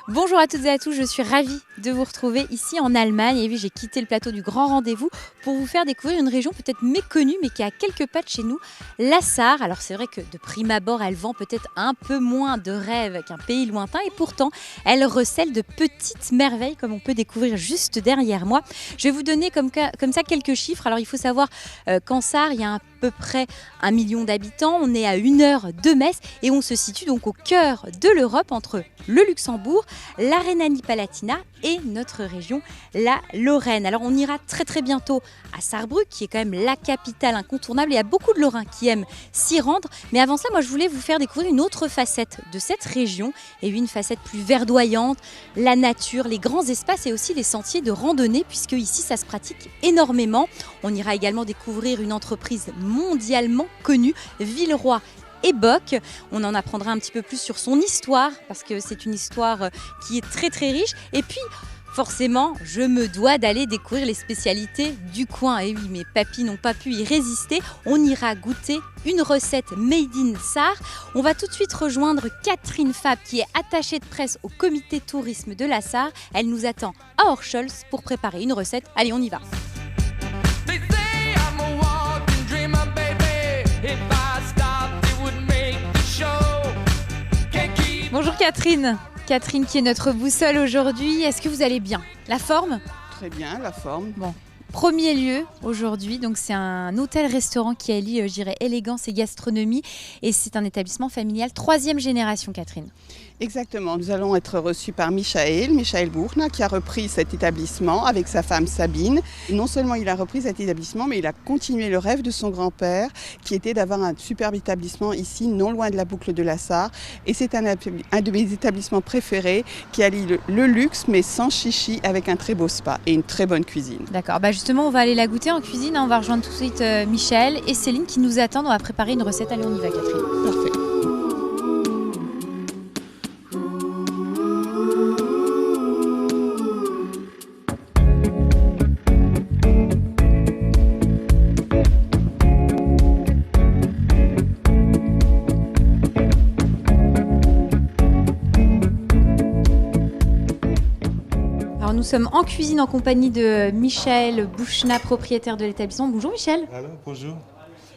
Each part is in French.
Bonjour à toutes et à tous, je suis ravie de vous retrouver ici en Allemagne. Et oui, j'ai quitté le plateau du Grand Rendez-vous pour vous faire découvrir une région peut-être méconnue mais qui est à quelques pas de chez nous, la Sarre. Alors c'est vrai que de prime abord, elle vend peut-être un peu moins de rêves qu'un pays lointain et pourtant, elle recèle de petites merveilles comme on peut découvrir juste derrière moi. Je vais vous donner comme ça quelques chiffres. Alors il faut savoir qu'en Sarre, il y a à peu près 1 million d'habitants. On est à 1 heure de Metz et on se situe donc au cœur de l'Europe entre le Luxembourg, la Rhénanie-Palatinat et notre région, la Lorraine. Alors on ira très bientôt à Sarrebruck, qui est quand même la capitale incontournable. Il y a beaucoup de Lorrains qui aiment s'y rendre. Mais avant ça, moi je voulais vous faire découvrir une autre facette de cette région. Et une facette plus verdoyante, la nature, les grands espaces et aussi les sentiers de randonnée, puisque ici ça se pratique énormément. On ira également découvrir une entreprise mondialement connue, Villeroy et Boch. On en apprendra un petit peu plus sur son histoire parce que c'est une histoire qui est très riche. Et puis forcément, je me dois d'aller découvrir les spécialités du coin. Et oui, mes papis n'ont pas pu y résister. On ira goûter une recette made in Sarre. On va tout de suite rejoindre Catherine Fab qui est attachée de presse au comité tourisme de la Sarre. Elle nous attend à Horscholz pour préparer une recette. Allez, on y va. Bonjour Catherine. Catherine qui est notre boussole aujourd'hui. Est-ce que vous allez bien? La forme? Très bien, la forme. Bon. Premier lieu aujourd'hui, donc c'est un hôtel-restaurant qui allie, je dirais, élégance et gastronomie. Et c'est un établissement familial 3e génération, Catherine. Exactement, nous allons être reçus par Michael Buchner qui a repris cet établissement avec sa femme Sabine. Et non seulement il a repris cet établissement, mais il a continué le rêve de son grand-père qui était d'avoir un superbe établissement ici, non loin de la boucle de la Sarre. Et c'est un de mes établissements préférés qui allie le luxe mais sans chichi avec un très beau spa et une très bonne cuisine. D'accord, justement on va aller la goûter en cuisine. On va rejoindre tout de suite Michael et Céline qui nous attendent. On va préparer une recette. Allez, on y va Catherine. Parfait. Nous sommes en cuisine en compagnie de Michael Buchner, propriétaire de l'établissement. Bonjour Michel. Alors, bonjour.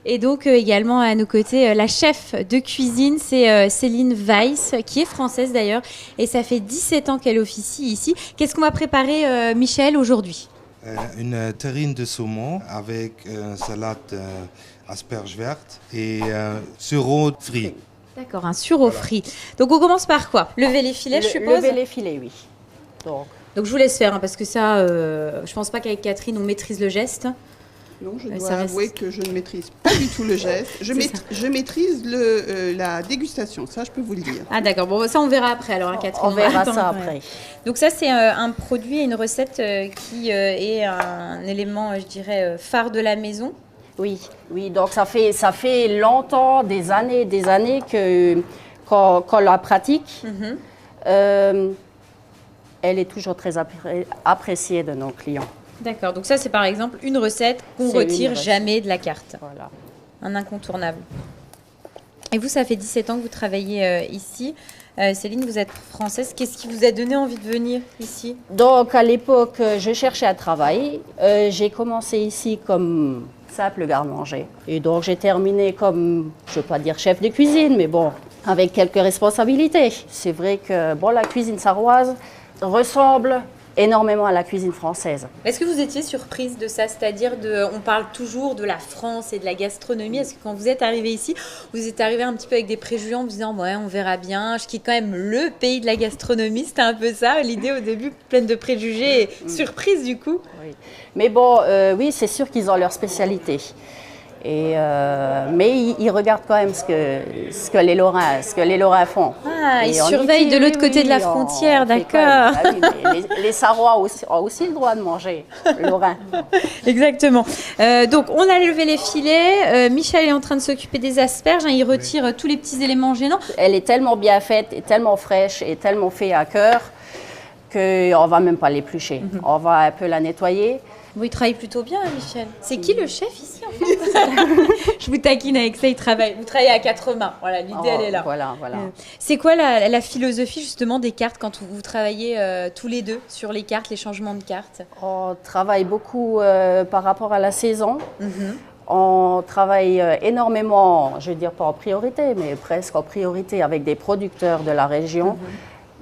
Et donc également à nos côtés, la chef de cuisine, c'est Céline Weiss, qui est française d'ailleurs. Et ça fait 17 ans qu'elle officie ici. Qu'est-ce qu'on va préparer, Michel, aujourd'hui? Une terrine de saumon avec salade asperges vertes et sureau frit. D'accord, un sureau frit. Donc on commence par quoi? Lever les filets, je suppose? Lever les filets, oui. Donc je vous laisse faire, parce que ça, je pense pas qu'avec Catherine, on maîtrise le geste. Non, je dois avouer que je ne maîtrise pas du tout le geste. Je maîtrise la dégustation, ça je peux vous le dire. Ah d'accord, bon ça on verra après alors, hein, Catherine. On verra ça après. Donc ça c'est un produit et une recette qui est un élément, je dirais, phare de la maison. Oui, donc ça fait longtemps, des années qu'on la pratique. Elle est toujours très appréciée de nos clients. D'accord, donc ça c'est par exemple une recette qu'on retire jamais de la carte. Voilà. Un incontournable. Et vous, ça fait 17 ans que vous travaillez ici. Céline, vous êtes française. Qu'est-ce qui vous a donné envie de venir ici? Donc à l'époque, je cherchais à travailler. J'ai commencé ici comme simple garde-manger. Et donc j'ai terminé comme, je ne veux pas dire chef de cuisine, mais bon, avec quelques responsabilités. C'est vrai que la cuisine sarroise ressemble énormément à la cuisine française. Est-ce que vous étiez surprise de ça? C'est-à-dire, on parle toujours de la France et de la gastronomie. Est-ce que quand vous êtes arrivé ici, vous êtes arrivé un petit peu avec des préjugés en vous disant « ouais, on verra bien, je quitte quand même le pays de la gastronomie ». C'était un peu ça, l'idée au début, pleine de préjugés et surprise du coup. Oui. Mais bon, oui, c'est sûr qu'ils ont leur spécialité. Mais ils regardent quand même ce que les Lorrains font. Ah, Et ils on surveillent de utilise- l'autre côté de la on frontière, fait quand même. d'accord. Ah oui, mais les Sarrois ont aussi le droit de manger, le Lorrain. Exactement. Donc, on a levé les filets. Michel est en train de s'occuper des asperges. Hein, il retire tous les petits éléments gênants. Elle est tellement bien faite, et tellement fraîche, et tellement faite à cœur qu'on ne va même pas l'éplucher. On va un peu la nettoyer. Bon, il travaille plutôt bien, hein, Michel. C'est qui le chef ici, en fait? Je vous taquine avec ça, il travaille. Vous travaillez à quatre mains. Voilà, l'idée, elle est là. Voilà. C'est quoi la philosophie, justement, des cartes quand vous travaillez tous les deux sur les cartes, les changements de cartes? On travaille beaucoup par rapport à la saison. On travaille énormément, je ne veux dire pas en priorité, mais presque en priorité avec des producteurs de la région.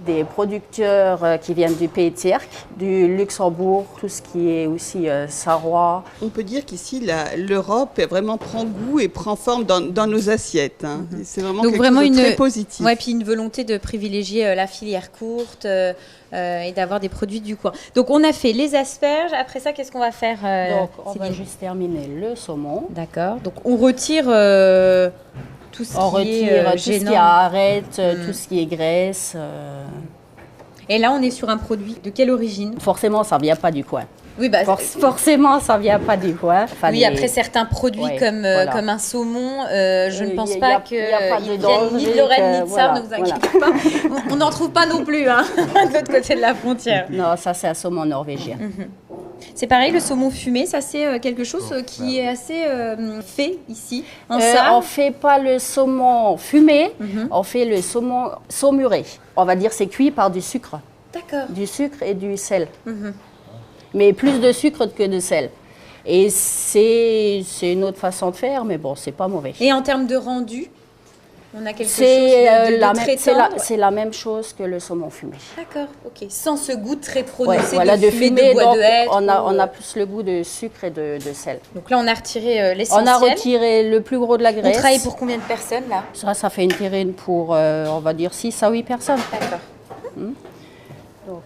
Des producteurs qui viennent du Pays de Sierck, du Luxembourg, tout ce qui est aussi sarrois. On peut dire qu'ici, l'Europe vraiment prend goût et prend forme dans nos assiettes. Hein. C'est vraiment Donc quelque vraiment chose de très positif. Ouais, puis une volonté de privilégier la filière courte et d'avoir des produits du coin. Donc on a fait les asperges. Après ça, qu'est-ce qu'on va faire Donc on va Céline? juste terminer le saumon. D'accord. Donc on retire tout ce On qui retire est tout ce qui gênant. est arête, tout ce qui est graisse. Et là, on est sur un produit de quelle origine? Forcément, ça ne vient pas du coin. Oui, bah, Forcément, ça ne vient pas du coin. oui, après certains produits Ouais, comme, voilà. comme un saumon, je ne pense y a- pas y a qu'ils pas de viennent danger ni de Lorraine ni de que- Sarre, voilà, ne vous inquiétez pas. On n'en trouve pas non plus, hein, de l'autre côté de la frontière. Non, ça c'est un saumon norvégien. C'est pareil, le saumon fumé, ça c'est quelque chose qui est assez fait ici, en On Sarre. ne fait pas le saumon fumé, on fait le saumon saumuré. On va dire c'est cuit par du sucre et du sel. Mais plus de sucre que de sel. Et c'est une autre façon de faire, mais bon, c'est pas mauvais. Et en termes de rendu, on a quelque chose C'est de très tendre. c'est la même chose que le saumon fumé. D'accord, ok. Sans ce goût très Ouais, prononcé voilà, de fumée, de bois donc de hêtre. on a plus le goût de sucre et de sel. Donc là, on a retiré On l'essentiel. a retiré le plus gros de la On graisse. travaille pour combien de personnes là? Ça fait une terrine pour, on va dire, 6 à 8 personnes. D'accord. Donc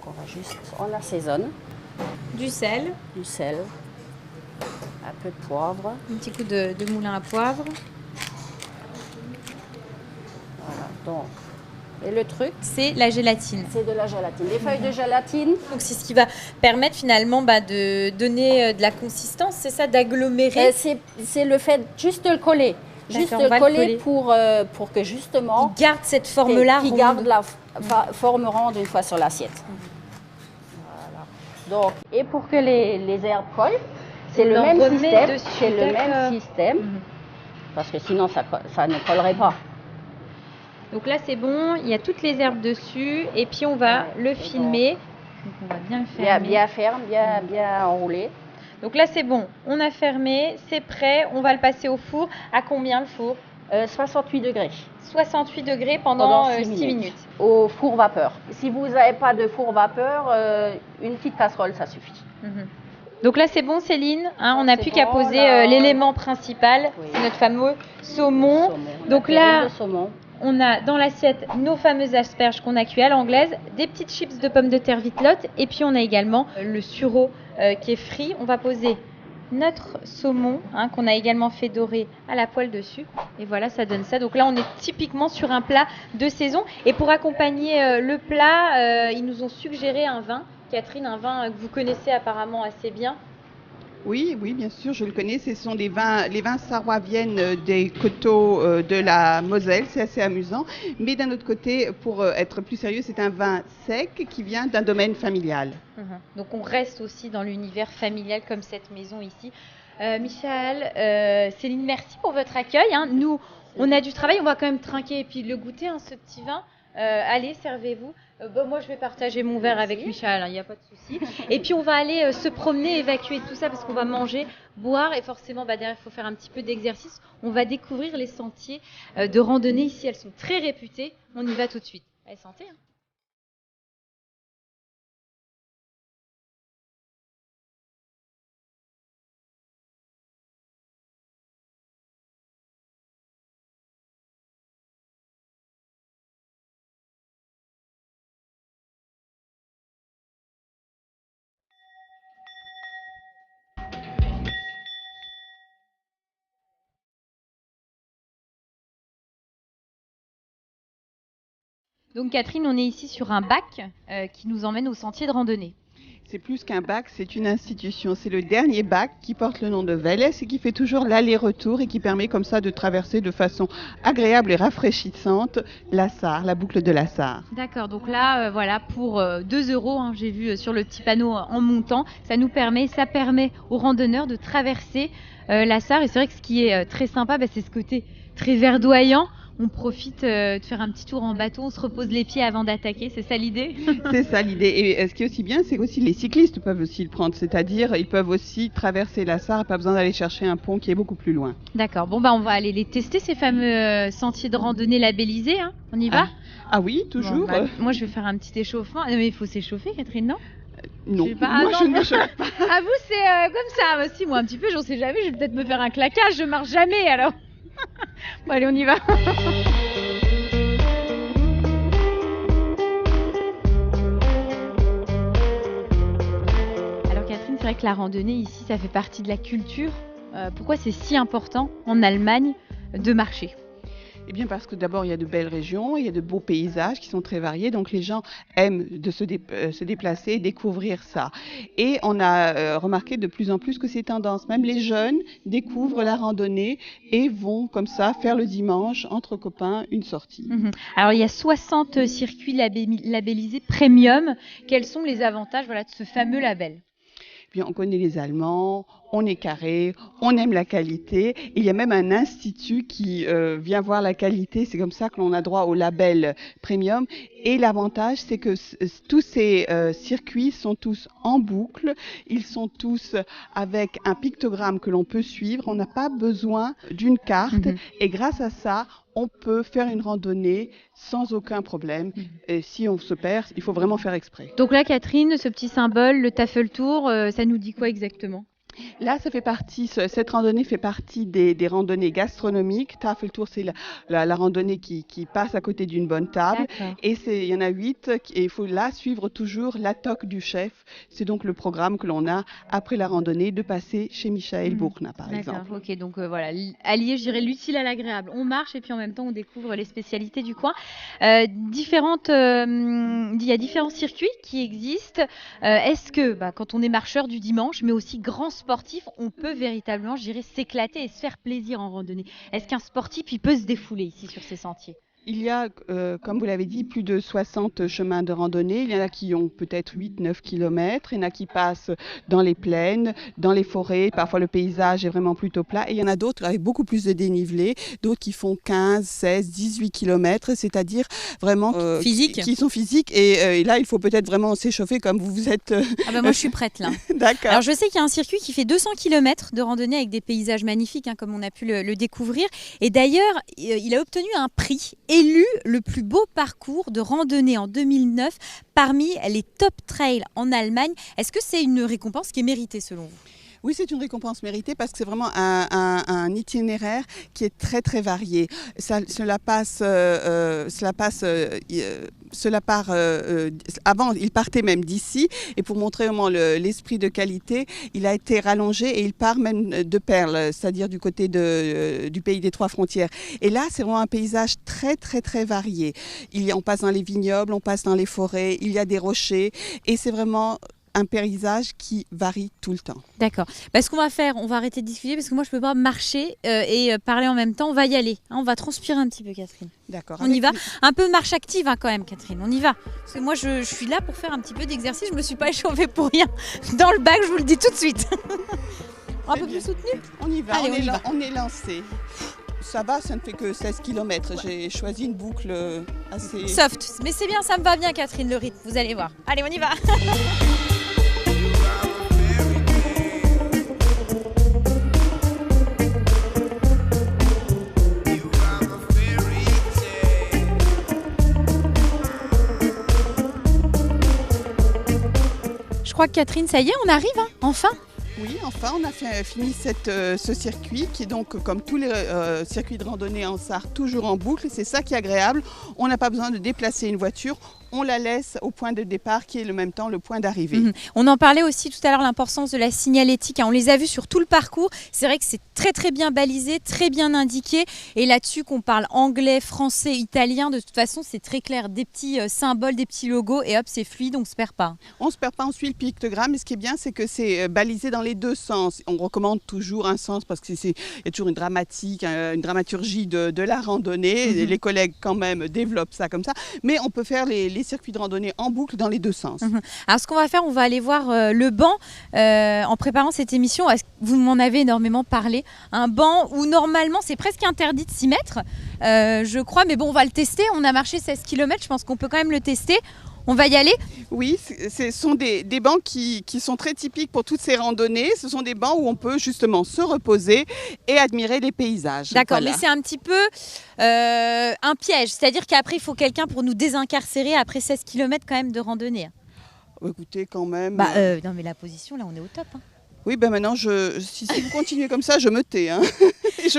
on assaisonne, Du sel, du sel, un peu de poivre. un petit coup de moulin à poivre. Voilà, donc. Et le truc, C'est la gélatine. c'est de la gélatine. Des feuilles de gélatine. Donc c'est ce qui va permettre finalement de donner de la consistance, c'est ça, d'agglomérer. C'est le fait juste de le coller. Juste D'accord, de on va le le coller coller. pour que justement, Il garde cette forme-là qui ronde. garde la forme ronde une fois sur l'assiette. Voilà. Donc, et pour que les herbes collent, c'est On le en même remet système. dessus, C'est le d'accord. même système. Parce que sinon, ça ne collerait pas. Donc là c'est bon, il y a toutes les herbes dessus et puis on va le filmer. Donc on va bien le fermer. Bien ferme, bien enroulé. Donc là c'est bon, on a fermé, c'est prêt, on va le passer au four. À combien le four? 68 degrés. 68 degrés pendant 6 6 minutes. Au four vapeur. Si vous n'avez pas de four vapeur, une petite casserole, ça suffit. Donc là c'est bon Céline, hein, on n'a C'est plus qu'à bon, poser là. l'élément principal, Oui. c'est notre fameux saumon. Donc La là, terrine de saumon. on a dans l'assiette nos fameuses asperges qu'on a cuit à l'anglaise, des petites chips de pommes de terre vitelotte et puis on a également le sureau qui est frit. On va poser notre saumon qu'on a également fait dorer à la poêle dessus et voilà, ça donne ça. Donc là on est typiquement sur un plat de saison et pour accompagner le plat, ils nous ont suggéré un vin. Catherine, un vin que vous connaissez apparemment assez bien. Oui, bien sûr, je le connais. Ce sont les vins sarrois viennent des coteaux de la Moselle. C'est assez amusant. Mais d'un autre côté, pour être plus sérieux, c'est un vin sec qui vient d'un domaine familial. Donc on reste aussi dans l'univers familial comme cette maison ici. Michel, Céline, merci pour votre accueil. Nous, on a du travail, on va quand même trinquer et puis le goûter, ce petit vin. Allez, servez-vous. Moi, je vais partager mon verre avec Michel, il n'y a pas de souci. Et puis, on va aller se promener, évacuer tout ça parce qu'on va manger, boire et forcément, derrière, il faut faire un petit peu d'exercice. On va découvrir les sentiers de randonnée ici. Elles sont très réputées. On y va tout de suite. Allez, santé. Donc Catherine, on est ici sur un bac qui nous emmène au sentier de randonnée. C'est plus qu'un bac, c'est une institution. C'est le dernier bac qui porte le nom de Vélès et qui fait toujours l'aller-retour et qui permet comme ça de traverser de façon agréable et rafraîchissante la Sarre, la boucle de la Sarre. D'accord, donc là, voilà, pour 2 €, hein, j'ai vu sur le petit panneau en montant, ça permet aux randonneurs de traverser la Sarre. Et c'est vrai que ce qui est très sympa, c'est ce côté très verdoyant. On profite de faire un petit tour en bateau, on se repose les pieds avant d'attaquer, c'est ça l'idée? C'est ça l'idée. Et ce qui est aussi bien, c'est aussi les cyclistes peuvent aussi le prendre, c'est-à-dire ils peuvent aussi traverser la Sarre, pas besoin d'aller chercher un pont qui est beaucoup plus loin. D'accord, bon on va aller les tester, ces fameux sentiers de randonnée labellisés, hein. On y va? Ah oui, toujours. Bon, moi je vais faire un petit échauffement. Mais il faut s'échauffer, Catherine, non? Non, je ne me chauffe pas. Ah vous c'est comme ça, aussi moi un petit peu, j'en sais jamais, je vais peut-être me faire un claquage, je marche jamais alors. Bon allez, on y va. Alors Catherine, c'est vrai que la randonnée ici, ça fait partie de la culture. Pourquoi c'est si important en Allemagne de marcher? Eh bien parce que d'abord il y a de belles régions, il y a de beaux paysages qui sont très variés, donc les gens aiment de se déplacer, découvrir ça. Et on a remarqué de plus en plus que c'est tendance, même les jeunes découvrent la randonnée et vont comme ça faire le dimanche entre copains une sortie. Alors il y a 60 circuits labellisés premium. Quels sont les avantages de ce fameux label? Puis on connaît les Allemands, on est carré, on aime la qualité. Il y a même un institut qui vient voir la qualité. C'est comme ça que l'on a droit au label premium. Et l'avantage, c'est que tous ces circuits sont tous en boucle. Ils sont tous avec un pictogramme que l'on peut suivre. On n'a pas besoin d'une carte. Et grâce à ça, on peut faire une randonnée sans aucun problème. Et si on se perd, il faut vraiment faire exprès. Donc là, Catherine, ce petit symbole, le Tafeltour, ça nous dit quoi exactement? Là, cette randonnée fait partie des randonnées gastronomiques. Tafeltour, c'est la randonnée qui passe à côté d'une bonne table. D'accord. Et il y en a 8. Et il faut là suivre toujours la toque du chef. C'est donc le programme que l'on a après la randonnée de passer chez Michael Buchner, par exemple. D'accord, ok. Donc voilà, allier, je dirais, l'utile à l'agréable. On marche et puis en même temps, on découvre les spécialités du coin. Il y a différents circuits qui existent. Est-ce que, quand on est marcheur du dimanche, mais aussi grand sportif, on peut véritablement, je dirais, s'éclater et se faire plaisir en randonnée? Est-ce qu'un sportif, il peut se défouler ici sur ces sentiers? Il y a, comme vous l'avez dit, plus de 60 chemins de randonnée. Il y en a qui ont peut-être 8-9 kilomètres. Il y en a qui passent dans les plaines, dans les forêts. Parfois, le paysage est vraiment plutôt plat. Et il y en a d'autres avec beaucoup plus de dénivelé, d'autres qui font 15, 16, 18 kilomètres, c'est-à-dire vraiment qui sont physiques. Et là, il faut peut-être vraiment s'échauffer comme vous êtes. Moi, je suis prête là. D'accord. Alors, je sais qu'il y a un circuit qui fait 200 km de randonnée avec des paysages magnifiques, comme on a pu le découvrir. Et d'ailleurs, il a obtenu un prix élu le plus beau parcours de randonnée en 2009 parmi les top trails en Allemagne. Est-ce que c'est une récompense qui est méritée selon vous? Oui, c'est une récompense méritée parce que c'est vraiment un itinéraire qui est très très varié. Avant, il partait même d'ici et pour montrer vraiment l'esprit de qualité, il a été rallongé et il part même de Perles, c'est-à-dire du côté du pays des Trois Frontières. Et là, c'est vraiment un paysage très très très varié. On passe dans les vignobles, on passe dans les forêts, il y a des rochers et c'est vraiment un paysage qui varie tout le temps. D'accord. Ce qu'on va faire, on va arrêter de discuter parce que moi je peux pas marcher et parler en même temps. On va y aller. On va transpirer un petit peu, Catherine. D'accord. On y va. Un peu marche active quand même, Catherine. On y va. Parce que moi je suis là pour faire un petit peu d'exercice. Je me suis pas échauffée pour rien. Dans le bac, je vous le dis tout de suite. Un peu plus soutenu. On y va. Allez, on est lancé. Ça va, ça ne fait que 16 km. J'ai choisi une boucle assez soft. Mais c'est bien, ça me va bien, Catherine, le rythme. Vous allez voir. Allez, on y va. Je crois que Catherine, ça y est, on arrive, enfin. Oui, enfin, on a fini ce circuit qui est donc, comme tous les circuits de randonnée en Sarre, toujours en boucle. C'est ça qui est agréable. On n'a pas besoin de déplacer une voiture. On la laisse au point de départ qui est le même temps le point d'arrivée. On en parlait aussi tout à l'heure, l'importance de la signalétique. On les a vus sur tout le parcours. C'est vrai que c'est très très bien balisé, très bien indiqué. Et là-dessus, qu'on parle anglais, français, italien, de toute façon, c'est très clair. Des petits symboles, des petits logos et hop, c'est fluide, on ne se perd pas. On ne se perd pas, on suit le pictogramme. Et ce qui est bien, c'est que c'est balisé dans les deux sens. On recommande toujours un sens parce qu'il y a toujours une dramaturgie de la randonnée. Les collègues quand même développent ça comme ça. Mais on peut faire les circuits de randonnée en boucle dans les deux sens. Alors ce qu'on va faire, on va aller voir le banc. En préparant cette émission, vous m'en avez énormément parlé. Un banc où normalement c'est presque interdit de s'y mettre, je crois. Mais bon, on va le tester. On a marché 16 km, je pense qu'on peut quand même le tester. On va y aller? Oui, ce sont des bancs qui sont très typiques pour toutes ces randonnées. Ce sont des bancs où on peut justement se reposer et admirer les paysages. D'accord, voilà. Mais c'est un petit peu un piège. C'est-à-dire qu'après, il faut quelqu'un pour nous désincarcérer après 16 km quand même de randonnée. Écoutez, quand même... non mais la position, là, on est au top. Oui, maintenant, si vous continuez comme ça, je me tais.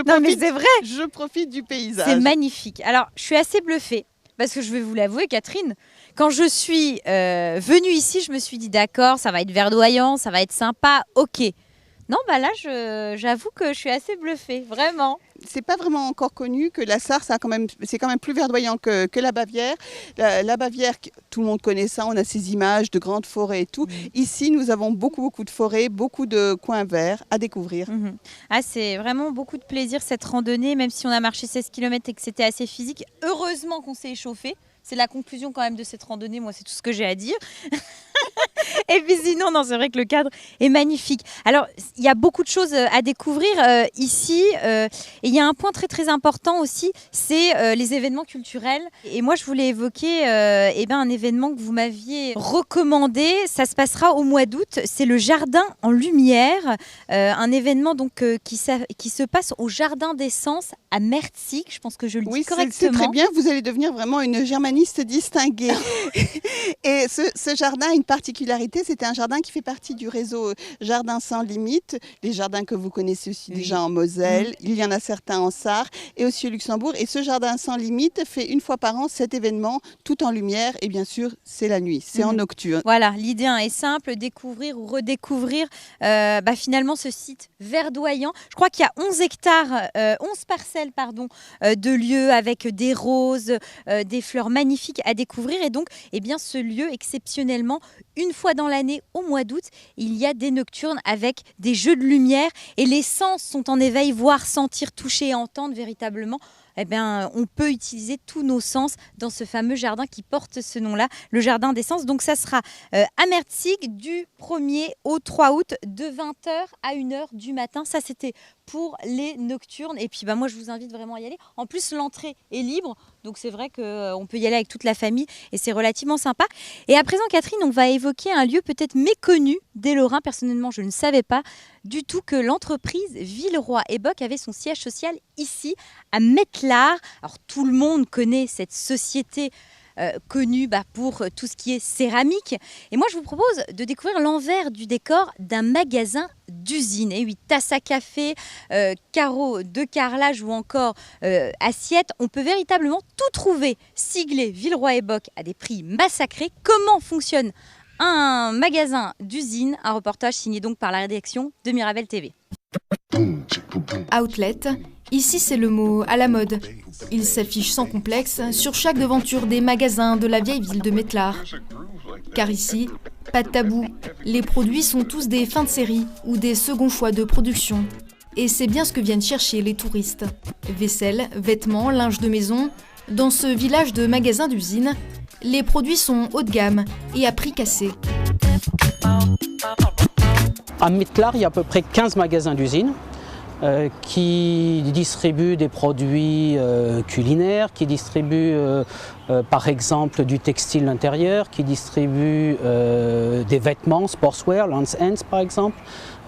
Non mais c'est vrai. Je profite du paysage. C'est magnifique. Alors, je suis assez bluffée. Parce que je vais vous l'avouer, Catherine, quand je suis venue ici, je me suis dit d'accord, ça va être verdoyant, ça va être sympa, ok. Non, là, j'avoue que je suis assez bluffée, vraiment. C'est pas vraiment encore connu que la Sarre, c'est quand même plus verdoyant que la Bavière. La Bavière, tout le monde connaît ça, on a ces images de grandes forêts et tout. Ici, nous avons beaucoup de forêts, beaucoup de coins verts à découvrir. C'est vraiment beaucoup de plaisir cette randonnée, même si on a marché 16 km et que c'était assez physique. Heureusement qu'on s'est échauffé. C'est la conclusion quand même de cette randonnée, moi c'est tout ce que j'ai à dire. Et puis sinon, non, c'est vrai que le cadre est magnifique. Alors, il y a beaucoup de choses à découvrir ici. Et il y a un point très très important aussi, c'est les événements culturels. Et moi, je voulais évoquer un événement que vous m'aviez recommandé. Ça se passera au mois d'août. C'est le Jardin en Lumière. Un événement donc, qui se passe au Jardin d'Essence à Merzig. Je pense que je le dis correctement. C'est très bien. Vous allez devenir vraiment une germaniste distinguée. Et ce jardin a une particularité, c'est un jardin qui fait partie du réseau Jardins sans limite, les jardins que vous connaissez aussi déjà en Moselle, il y en a certains en Sarre et aussi au Luxembourg. Et ce Jardin sans limite fait une fois par an cet événement tout en lumière et bien sûr c'est la nuit, c'est en nocturne. Voilà, l'idée est simple, découvrir ou redécouvrir finalement ce site verdoyant. Je crois qu'il y a 11 parcelles de lieux avec des roses, des fleurs magnifiques à découvrir et donc ce lieu exceptionnellement, une fois dans l'année, au mois d'août, il y a des nocturnes avec des jeux de lumière et les sens sont en éveil, voir, sentir, toucher et entendre véritablement. On peut utiliser tous nos sens dans ce fameux jardin qui porte ce nom-là, le Jardin d'Essence. Donc ça sera à Merzig du 1er au 3 août de 20h à 1h du matin. Ça, c'était pour les nocturnes. Et puis moi, je vous invite vraiment à y aller. En plus, l'entrée est libre. Donc c'est vrai qu'on peut y aller avec toute la famille et c'est relativement sympa. Et à présent, Catherine, on va évoquer un lieu peut-être méconnu des Lorrains. Personnellement, je ne savais pas du tout que l'entreprise Villeroy & Boch avait son siège social ici, à Mettlar. Alors tout le monde connaît cette société connue pour tout ce qui est céramique. Et moi, je vous propose de découvrir l'envers du décor d'un magasin d'usine. Et oui, tasse à café, carreaux de carrelage ou encore assiettes. On peut véritablement tout trouver siglé Villeroy & Boch à des prix massacrés. Comment fonctionne un magasin d'usine? Un reportage signé donc par la rédaction de Mirabel TV. Outlet, ici c'est le mot à la mode. Il s'affiche sans complexe sur chaque devanture des magasins de la vieille ville de Mettlar. Car ici, pas de tabou, les produits sont tous des fins de série ou des seconds choix de production. Et c'est bien ce que viennent chercher les touristes. Vaisselle, vêtements, linge de maison. Dans ce village de magasins d'usine, les produits sont haut de gamme et à prix cassé. À Mettlar, il y a à peu près 15 magasins d'usine qui distribuent des produits culinaires, qui distribuent par exemple du textile intérieur, qui distribuent des vêtements, sportswear, Lands' End par exemple,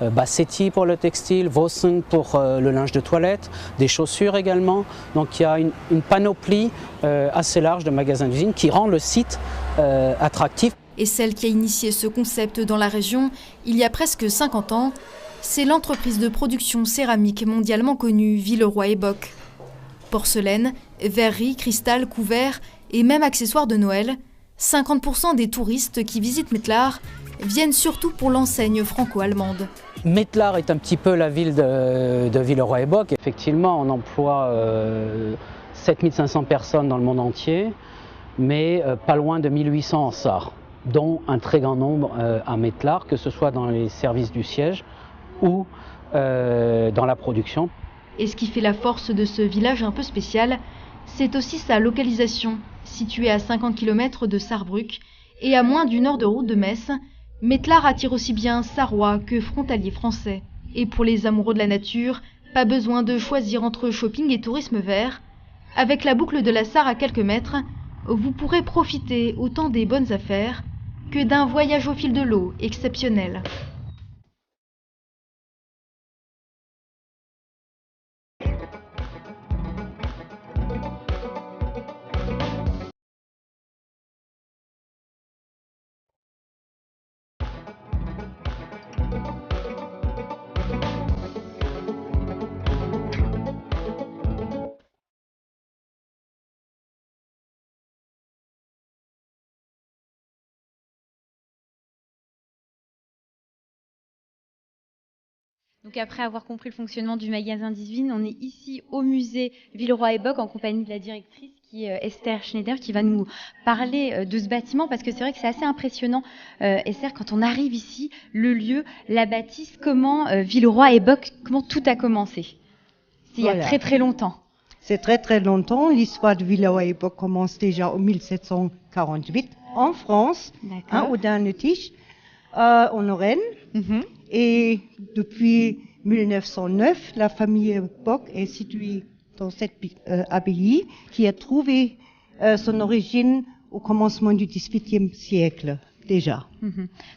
Bassetti pour le textile, Vossen pour le linge de toilette, des chaussures également. Donc il y a une panoplie assez large de magasins d'usine qui rend le site attractif. Et celle qui a initié ce concept dans la région, il y a presque 50 ans, c'est l'entreprise de production céramique mondialement connue Villeroy & Boch. Porcelaine, verrerie, cristal, couverts et même accessoires de Noël, 50% des touristes qui visitent Mettlar viennent surtout pour l'enseigne franco-allemande. Mettlar est un petit peu la ville de Villeroy & Boch. Effectivement, on emploie 7500 personnes dans le monde entier, mais pas loin de 1800 en Sarre, dont un très grand nombre à Mettlar, que ce soit dans les services du siège ou dans la production. Et ce qui fait la force de ce village un peu spécial, c'est aussi sa localisation. Situé à 50 km de Sarrebruck et à moins d'1 heure de route de Metz, Mettlar attire aussi bien Sarrois que frontaliers français. Et pour les amoureux de la nature, pas besoin de choisir entre shopping et tourisme vert. Avec la boucle de la Sarre à quelques mètres, vous pourrez profiter autant des bonnes affaires que d'un voyage au fil de l'eau exceptionnel. Donc après avoir compris le fonctionnement du magasin d'Isvin, on est ici au musée Villeroy & Boch en compagnie de la directrice qui est Esther Schneider qui va nous parler de ce bâtiment parce que c'est vrai que c'est assez impressionnant, Esther, quand on arrive ici, le lieu, la bâtisse, comment Villeroy & Boch, comment tout a commencé. C'est il y a très très longtemps. C'est très très longtemps. L'histoire de Villeroy & Boch commence déjà en 1748 en France, au Danetisch, en Lorraine. Et depuis 1909, la famille Boch est située dans cette abbaye qui a trouvé son origine au commencement du XVIIIe siècle déjà.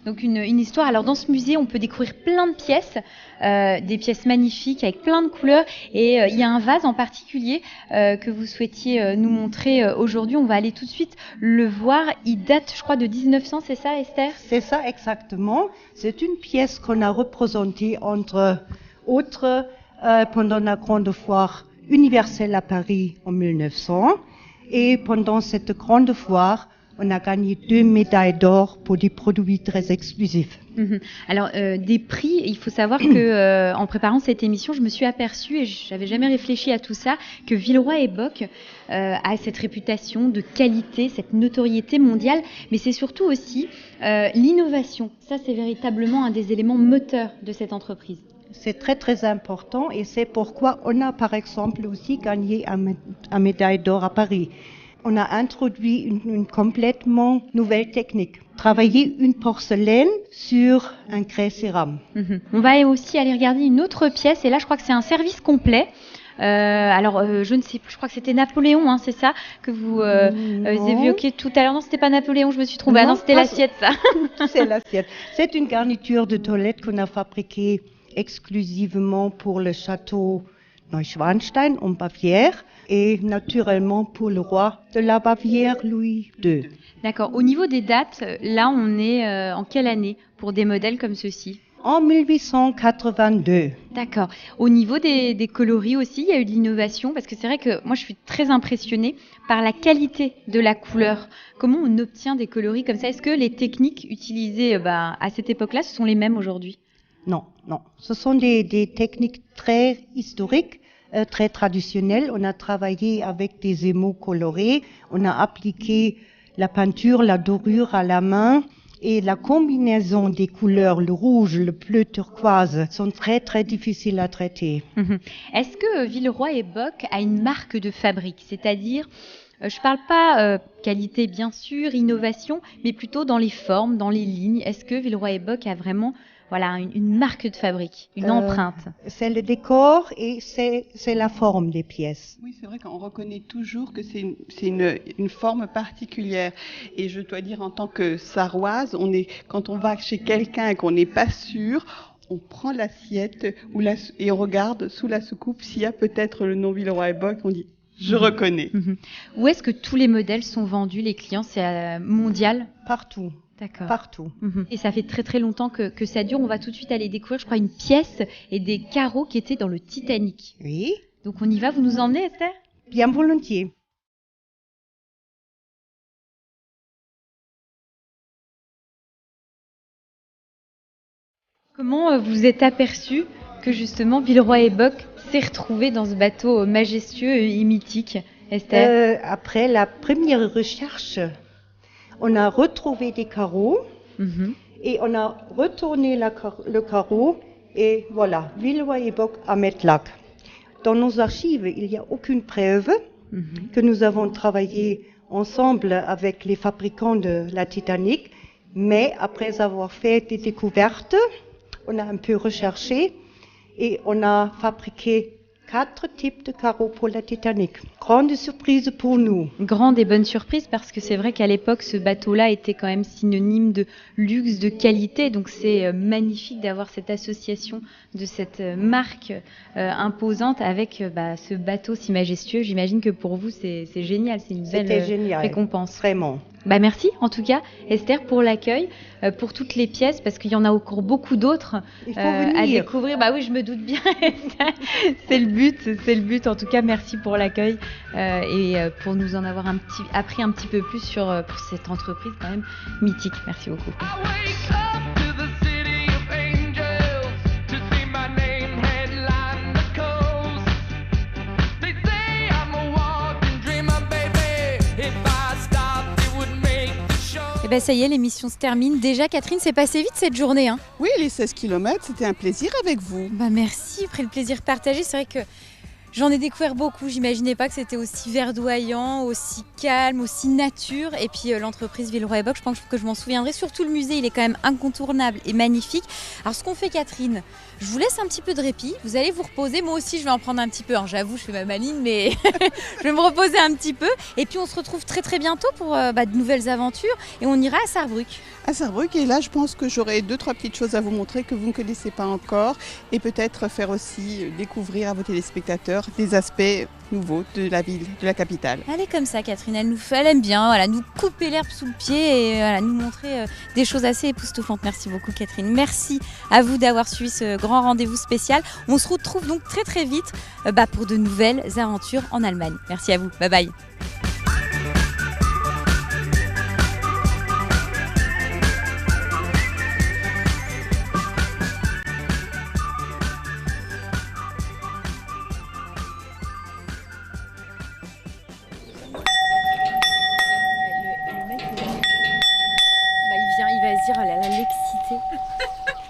Donc une histoire. Alors dans ce musée, on peut découvrir plein de pièces, des pièces magnifiques avec plein de couleurs. Et il y a un vase en particulier que vous souhaitiez nous montrer aujourd'hui. On va aller tout de suite le voir. Il date, je crois, de 1900, c'est ça, Esther ? C'est ça exactement. C'est une pièce qu'on a représentée entre autres pendant la grande foire universelle à Paris en 1900. Et pendant cette grande foire, on a gagné 2 médailles d'or pour des produits très exclusifs. Alors, des prix, il faut savoir que en préparant cette émission, je me suis aperçue, et je n'avais jamais réfléchi à tout ça, que Villeroy & Boch a cette réputation de qualité, cette notoriété mondiale, mais c'est surtout aussi l'innovation. Ça, c'est véritablement un des éléments moteurs de cette entreprise. C'est très très important et c'est pourquoi on a par exemple aussi gagné un médaille d'or à Paris. On a introduit une complètement nouvelle technique. Travailler une porcelaine sur un grès cérame. On va aussi aller regarder une autre pièce et là je crois que c'est un service complet. Je ne sais plus, je crois que c'était Napoléon, hein, c'est ça que vous évoquiez tout à l'heure. Non, c'était pas Napoléon, je me suis trompée. Non, c'était l'assiette, ça. C'est l'assiette. C'est une garniture de toilette qu'on a fabriquée exclusivement pour le château Neuschwanstein en Bavière et naturellement pour le roi de la Bavière, Louis II. D'accord. Au niveau des dates, là on est en quelle année pour des modèles comme ceux-ci ? En 1882. D'accord. Au niveau des coloris aussi, il y a eu de l'innovation parce que c'est vrai que moi je suis très impressionnée par la qualité de la couleur. Comment on obtient des coloris comme ça ? Est-ce que les techniques utilisées à cette époque-là, ce sont les mêmes aujourd'hui ? Non. Ce sont des techniques très historiques, très traditionnelles. On a travaillé avec des émaux colorés. On a appliqué la peinture, la dorure à la main. Et la combinaison des couleurs, le rouge, le bleu turquoise, sont très très difficiles à traiter. Est-ce que Villeroy & Boch a une marque de fabrique ? C'est-à-dire, je ne parle pas qualité bien sûr, innovation, mais plutôt dans les formes, dans les lignes. Est-ce que Villeroy & Boch a vraiment une marque de fabrique, une empreinte ? C'est le décor et c'est la forme des pièces. Oui, c'est vrai qu'on reconnaît toujours que c'est une forme particulière. Et je dois dire, en tant que Sarroise, quand on va chez quelqu'un et qu'on n'est pas sûr, on prend l'assiette et on regarde sous la soucoupe s'il y a peut-être le nom Villeroy & Boch, on dit « je reconnais ». Où est-ce que tous les modèles sont vendus, les clients ? C'est mondial ? Partout. D'accord. partout. Et ça fait très très longtemps que ça dure. On va tout de suite aller découvrir, je crois, une pièce et des carreaux qui étaient dans le Titanic. Oui, Donc on y va, vous nous emmenez, Esther? bien volontiers. Comment vous êtes aperçu que justement Villeroy et Boch s'est retrouvé dans ce bateau majestueux et mythique, Esther? Après la première recherche, on a retrouvé des carreaux et on a retourné le carreau et voilà, Villeroy et Boch à Metlac. Dans nos archives, il n'y a aucune preuve que nous avons travaillé ensemble avec les fabricants de la Titanic, mais après avoir fait des découvertes, on a un peu recherché et on a fabriqué 4 types de carreaux pour la Titanic. Grande surprise pour nous. Grande et bonne surprise parce que c'est vrai qu'à l'époque, ce bateau-là était quand même synonyme de luxe, de qualité. Donc c'est magnifique d'avoir cette association de cette marque imposante avec ce bateau si majestueux. J'imagine que pour vous, c'est génial. C'est une belle génial, récompense. Vraiment. Merci en tout cas Esther pour l'accueil, pour toutes les pièces parce qu'il y en a encore beaucoup d'autres à découvrir. Oui, je me doute bien Esther. C'est le but en tout cas. Merci pour l'accueil et pour nous en avoir appris un petit peu plus pour cette entreprise quand même mythique. Merci beaucoup. Ça y est, l'émission se termine. Déjà, Catherine, c'est passé vite cette journée. Oui, les 16 km, c'était un plaisir avec vous. Merci, après le plaisir partagé. C'est vrai que j'en ai découvert beaucoup. J'imaginais pas que c'était aussi verdoyant, aussi calme, aussi nature. Et puis l'entreprise Villeroy et Boch, je pense que je m'en souviendrai. Surtout le musée, il est quand même incontournable et magnifique. Alors ce qu'on fait, Catherine, je vous laisse un petit peu de répit. Vous allez vous reposer. Moi aussi, je vais en prendre un petit peu. J'avoue, je fais ma maline, mais je vais me reposer un petit peu. Et puis on se retrouve très très bientôt pour de nouvelles aventures. Et on ira à Sarrebruck. À Sarrebruck, et là, je pense que j'aurai 2-3 petites choses à vous montrer que vous ne connaissez pas encore. Et peut-être faire aussi découvrir à vos téléspectateurs des aspects nouveaux de la ville, de la capitale. Elle est comme ça, Catherine, elle aime bien nous couper l'herbe sous le pied et nous montrer des choses assez époustouflantes. Merci beaucoup, Catherine. Merci à vous d'avoir suivi ce grand rendez-vous spécial. On se retrouve donc très très vite pour de nouvelles aventures en Allemagne. Merci à vous, bye bye. Il va se dire, oh là là, l'excité.